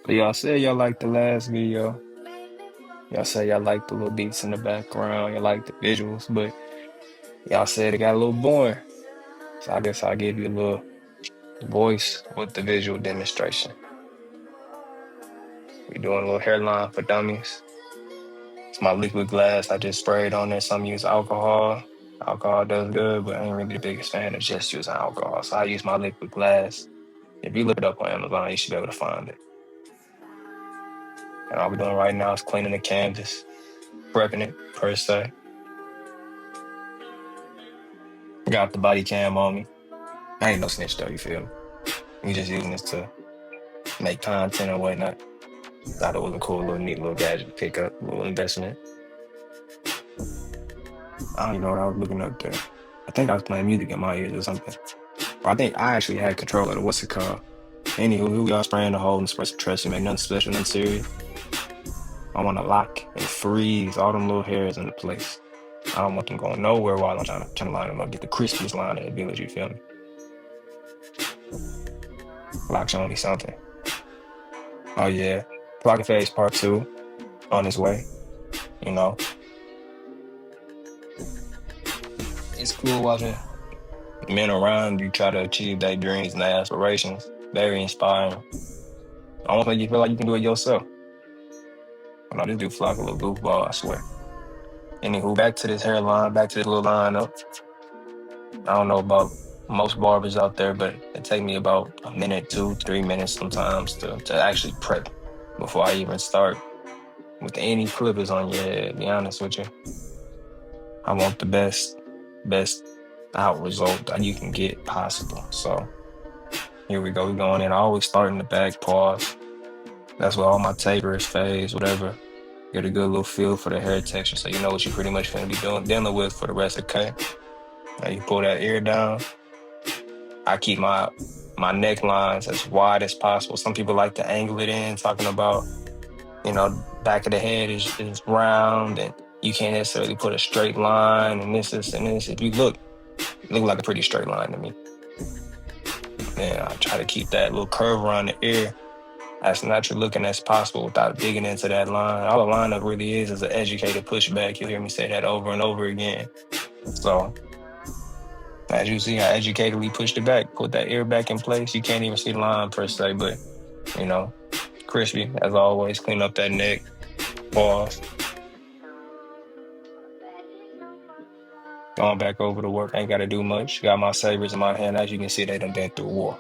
So y'all said y'all liked the last video. Y'all said y'all liked the little beats in the background. Y'all liked the visuals, but y'all said it got a little boring. So I guess I'll give you a little voice with the visual demonstration. We're doing a little hairline for dummies. It's my liquid glass. I just sprayed on there. Some use alcohol. Alcohol does good, but I ain't really the biggest fan of just using alcohol. So I use my liquid glass. If you look it up on Amazon, you should be able to find it. And all we're doing right now is cleaning the canvas, prepping it per se. Got the body cam on me. I ain't no snitch though, you feel me? We just using this to make content and whatnot. Thought it was a cool little neat little gadget to pick up, little investment. I don't even know what I was looking up there. I think I was playing music in my ears or something. Or I think I actually had control of it. What's it called? Anywho, we all spraying the hole and spray some trust. You make nothing special, nothing serious. I want to lock and freeze all them little hairs into place. I don't want them going nowhere while I'm trying to line them up, get the crispiest line in the village, you feel me? Lock showing me something. Oh yeah, Flock Phase Part 2 on its way, you know. It's cool watching men around you try to achieve their dreams and their aspirations. Very inspiring. Almost make you feel like you can do it yourself. No, this dude Flock a little goofball, I swear. Anywho, back to this hairline, back to this little line up. I don't know about most barbers out there, but it take me about a minute, 2, 3 minutes sometimes to actually prep before I even start with any clippers on your head, to be honest with you. I want the best out result that you can get possible. So here we go. We're going in. I always start in the back, pause. That's where all my tapers, fades, whatever. Get a good little feel for the hair texture so you know what you're pretty much going to be dealing with for the rest of the cut. Now you pull that ear down. I keep my necklines as wide as possible. Some people like to angle it in, talking about, you know, back of the head is round and you can't necessarily put a straight line and this. If you look, it look like a pretty straight line to me. And I try to keep that little curve around the ear as natural looking as possible without digging into that line. All the lineup really is an educated pushback. You'll hear me say that over and over again. So as you see, I educatedly pushed it back, put that ear back in place. You can't even see the line per se, but you know, crispy as always. Clean up that neck, pause. Going back over to work, ain't got to do much. Got my sabers in my hand. As you can see, they done been through war.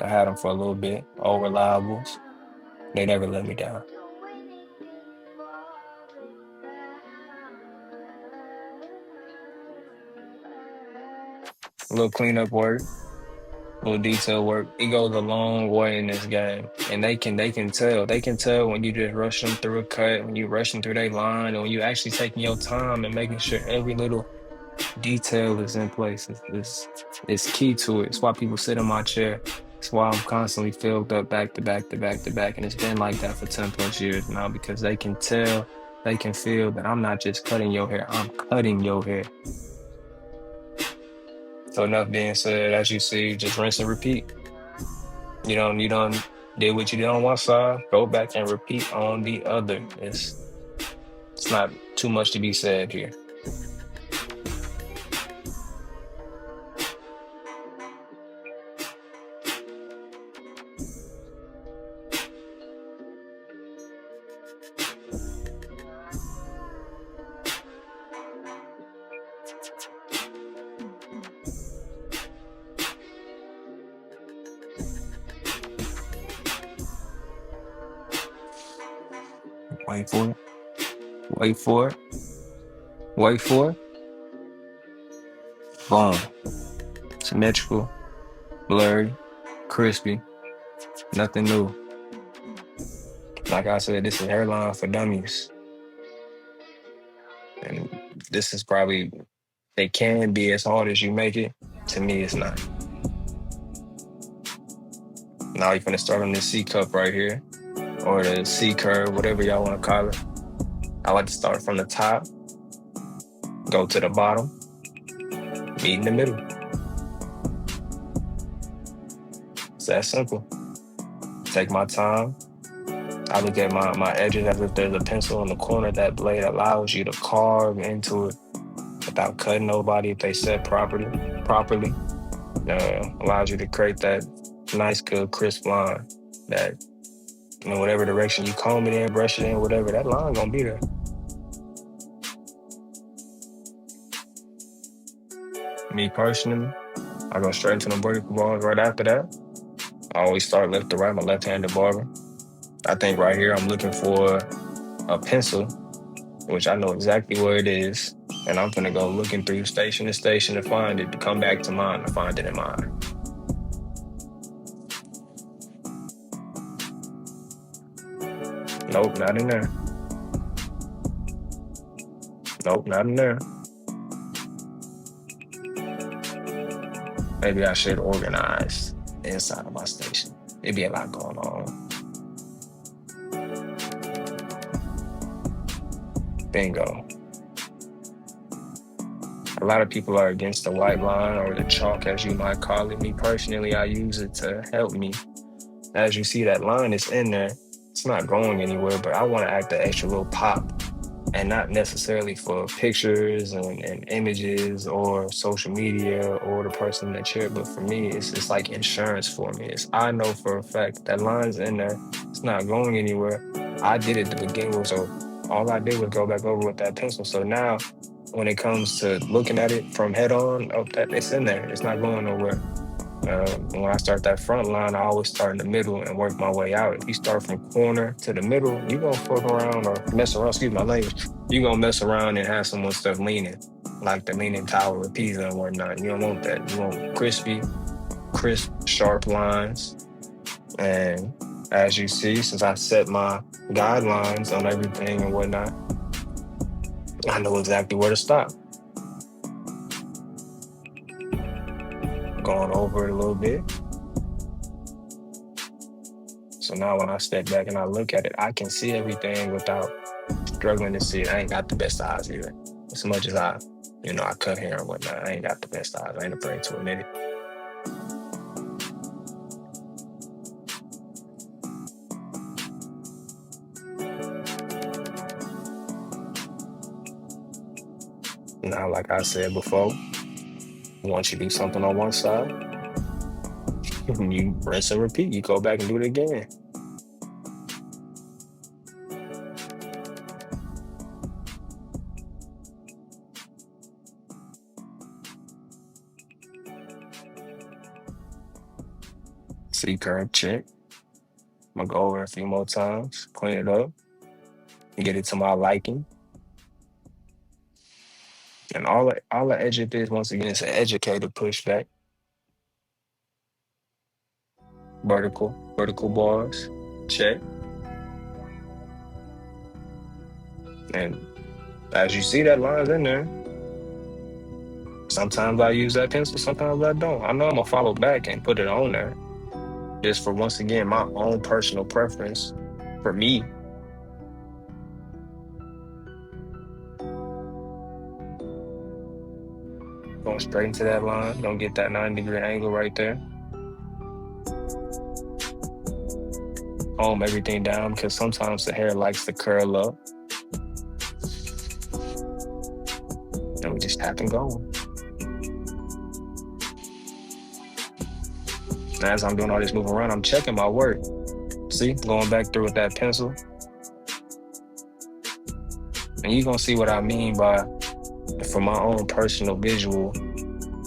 I had them for a little bit. All reliables. They never let me down. A little cleanup work, a little detail work. It goes a long way in this game, and they can tell. They can tell when you just rush them through a cut, when you rushing through their line, or when you actually taking your time and making sure every little detail is in place. It's key to it. It's why people sit in my chair. It's why I'm constantly filled up back to back to back to back, and it's been like that for 10 plus years now because they can tell, they can feel that I'm not just cutting your hair, I'm cutting your hair. So enough being said, as you see, just rinse and repeat. You don't did what you did on one side, go back and repeat on the other. It's not too much to be said here. Wait for it. Wait for it. Wait for it. Boom. Symmetrical, blurry, crispy, nothing new. Like I said, this is hairline for dummies. And this is probably, it can be as hard as you make it. To me, it's not. Now you're gonna start on this C cup right here, or the C curve, whatever y'all wanna call it. I like to start from the top, go to the bottom, meet in the middle. It's that simple. Take my time, I look at my edges as if there's a pencil in the corner. That blade allows you to carve into it without cutting nobody if they set properly. Allows you to create that nice, good, crisp line that, whatever direction you comb it in, brush it in, whatever, that line gonna be there. Me personally, I go straight into the vertical bars right after that. I always start left to right, I'm a left-handed barber. I think right here I'm looking for a pencil, which I know exactly where it is, and I'm gonna go looking through station to station to find it, to come back to mine, to find it in mine. Nope, not in there. Nope, not in there. Maybe I should organize inside of my station. It'd be a lot going on. Bingo. A lot of people are against the white line or the chalk, as you might call it. Me personally, I use it to help me. As you see, that line is in there. It's not going anywhere, but I want to add the extra little pop, and not necessarily for pictures and images or social media or the person that shared, but for me, it's like insurance for me. I know for a fact that line's in there. It's not going anywhere. I did it to begin with, so all I did was go back over with that pencil. So now, when it comes to looking at it from head on, oh, that it's in there. It's not going nowhere. When I start that front line, I always start in the middle and work my way out. If you start from corner to the middle, you're going to fuck around or mess around, excuse my language, you're going to mess around and have someone stuff leaning, like the Leaning Tower of Pisa and whatnot. You don't want that. You want crisp, sharp lines. And as you see, since I set my guidelines on everything and whatnot, I know exactly where to stop. Going over it a little bit. So now when I step back and I look at it, I can see everything without struggling to see it. I ain't got the best eyes either. As much as I cut hair and whatnot, I ain't got the best eyes. I ain't afraid to admit it. Now, like I said before, once you do something on one side, you rinse and repeat. You go back and do it again. See curve, check. I'm gonna go over it a few more times, clean it up, and get it to my liking. And all the edge of this, once again, is an educated pushback. Vertical bars, check. And as you see, that line's in there. Sometimes I use that pencil, sometimes I don't. I know I'm gonna follow back and put it on there, just for, once again, my own personal preference for me. Going straight into that line, don't get that 90-degree angle right there. Comb everything down, because sometimes the hair likes to curl up. And we just tap and go. And as I'm doing all this moving around, I'm checking my work. See, going back through with that pencil. And you're gonna see what I mean by, from my own personal visual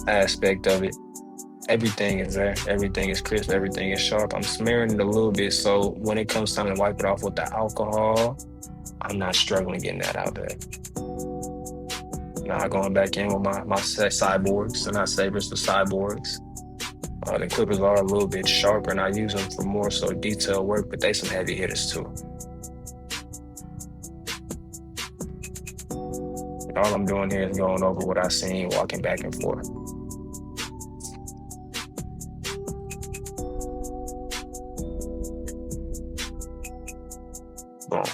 aspect of it, everything is there. Everything is crisp. Everything is sharp. I'm smearing it a little bit, so when it comes time to wipe it off with the alcohol, I'm not struggling getting that out there. Now going back in with my cyborgs, they're not sabers, the cyborgs. The clippers are a little bit sharper, and I use them for more so detailed work, but they some heavy hitters too. And all I'm doing here is going over what I seen, walking back and forth. Boom.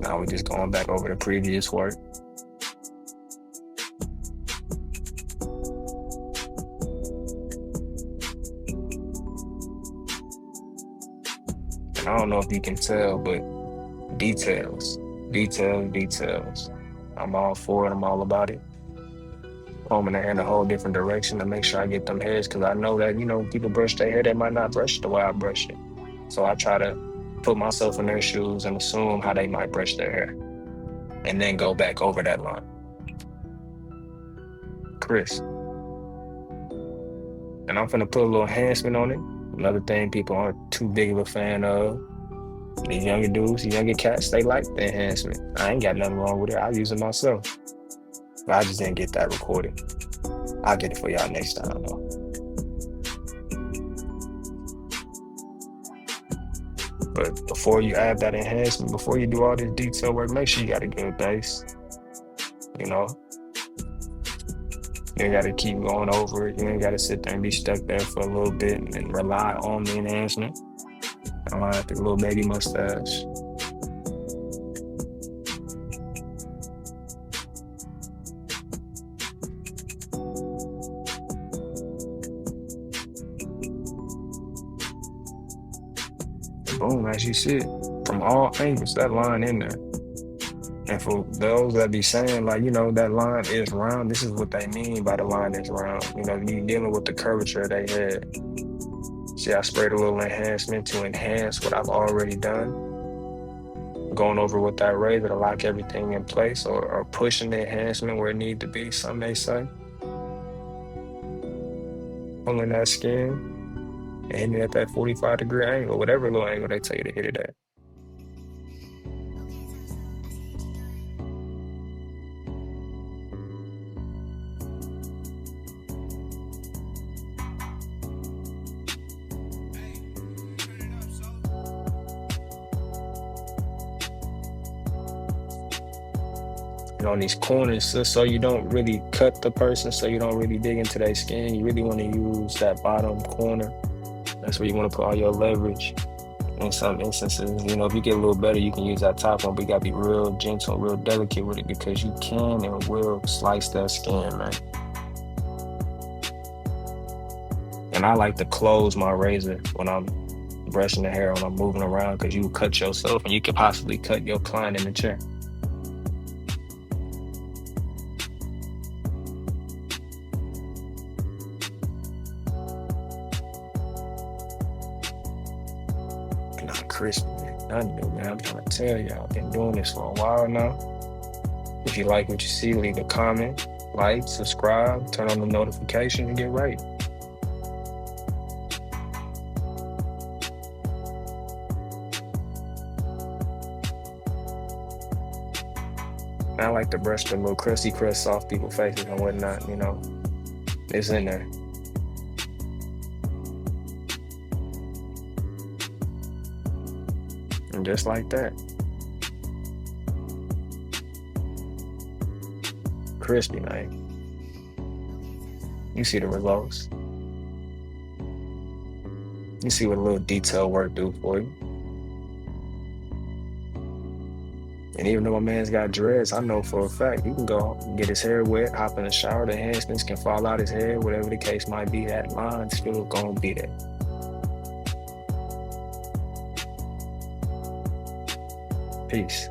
Now we're just going back over the previous work. And I don't know if you can tell, but details, details, details. I'm all for it. I'm all about it. Combing their hair in a whole different direction to make sure I get them hairs, because I know that, people brush their hair, they might not brush it the way I brush it. So I try to put myself in their shoes and assume how they might brush their hair, and then go back over that line. Chris. And I'm finna put a little enhancement on it. Another thing people aren't too big of a fan of. These younger dudes, these younger cats, they like the enhancement. I ain't got nothing wrong with it. I use it myself. But I just didn't get that recorded. I'll get it for y'all next time, though. But before you add that enhancement, before you do all this detail work, make sure you got a good base. You ain't got to keep going over it. You ain't got to sit there and be stuck there for a little bit and then rely on the enhancement. I like the little baby mustache. Boom, as you see it, from all angles, that line in there. And for those that be saying, like, that line is round, this is what they mean by the line is round. You dealing with the curvature of their head. See, I sprayed a little enhancement to enhance what I've already done. Going over with that razor to lock everything in place, or pushing the enhancement where it needs to be, some may say. Pulling that skin and hitting it at that 45-degree angle, whatever little angle they tell you to hit it at. On these corners, so you don't really cut the person, so you don't really dig into their skin. You really want to use that bottom corner. That's where you want to put all your leverage. In some instances, if you get a little better, you can use that top one, but you gotta be real gentle, real delicate with it, because you can and will slice that skin, man. And I like to close my razor when I'm brushing the hair, when I'm moving around, because you cut yourself and you could possibly cut your client in the chair. Crispy, nothing new, man. I'm trying to tell y'all, I've been doing this for a while now. If you like what you see, leave a comment, like, subscribe, turn on the notification, and get right. I like to brush the little crusty crust off people's faces and whatnot, It's in there. And just like that. Crispy, man. You see the results. You see what a little detail work do for you. And even though my man's got dreads, I know for a fact he can go get his hair wet, hop in the shower, the enhancements can fall out his hair, whatever the case might be, that line still gonna be there. Peace.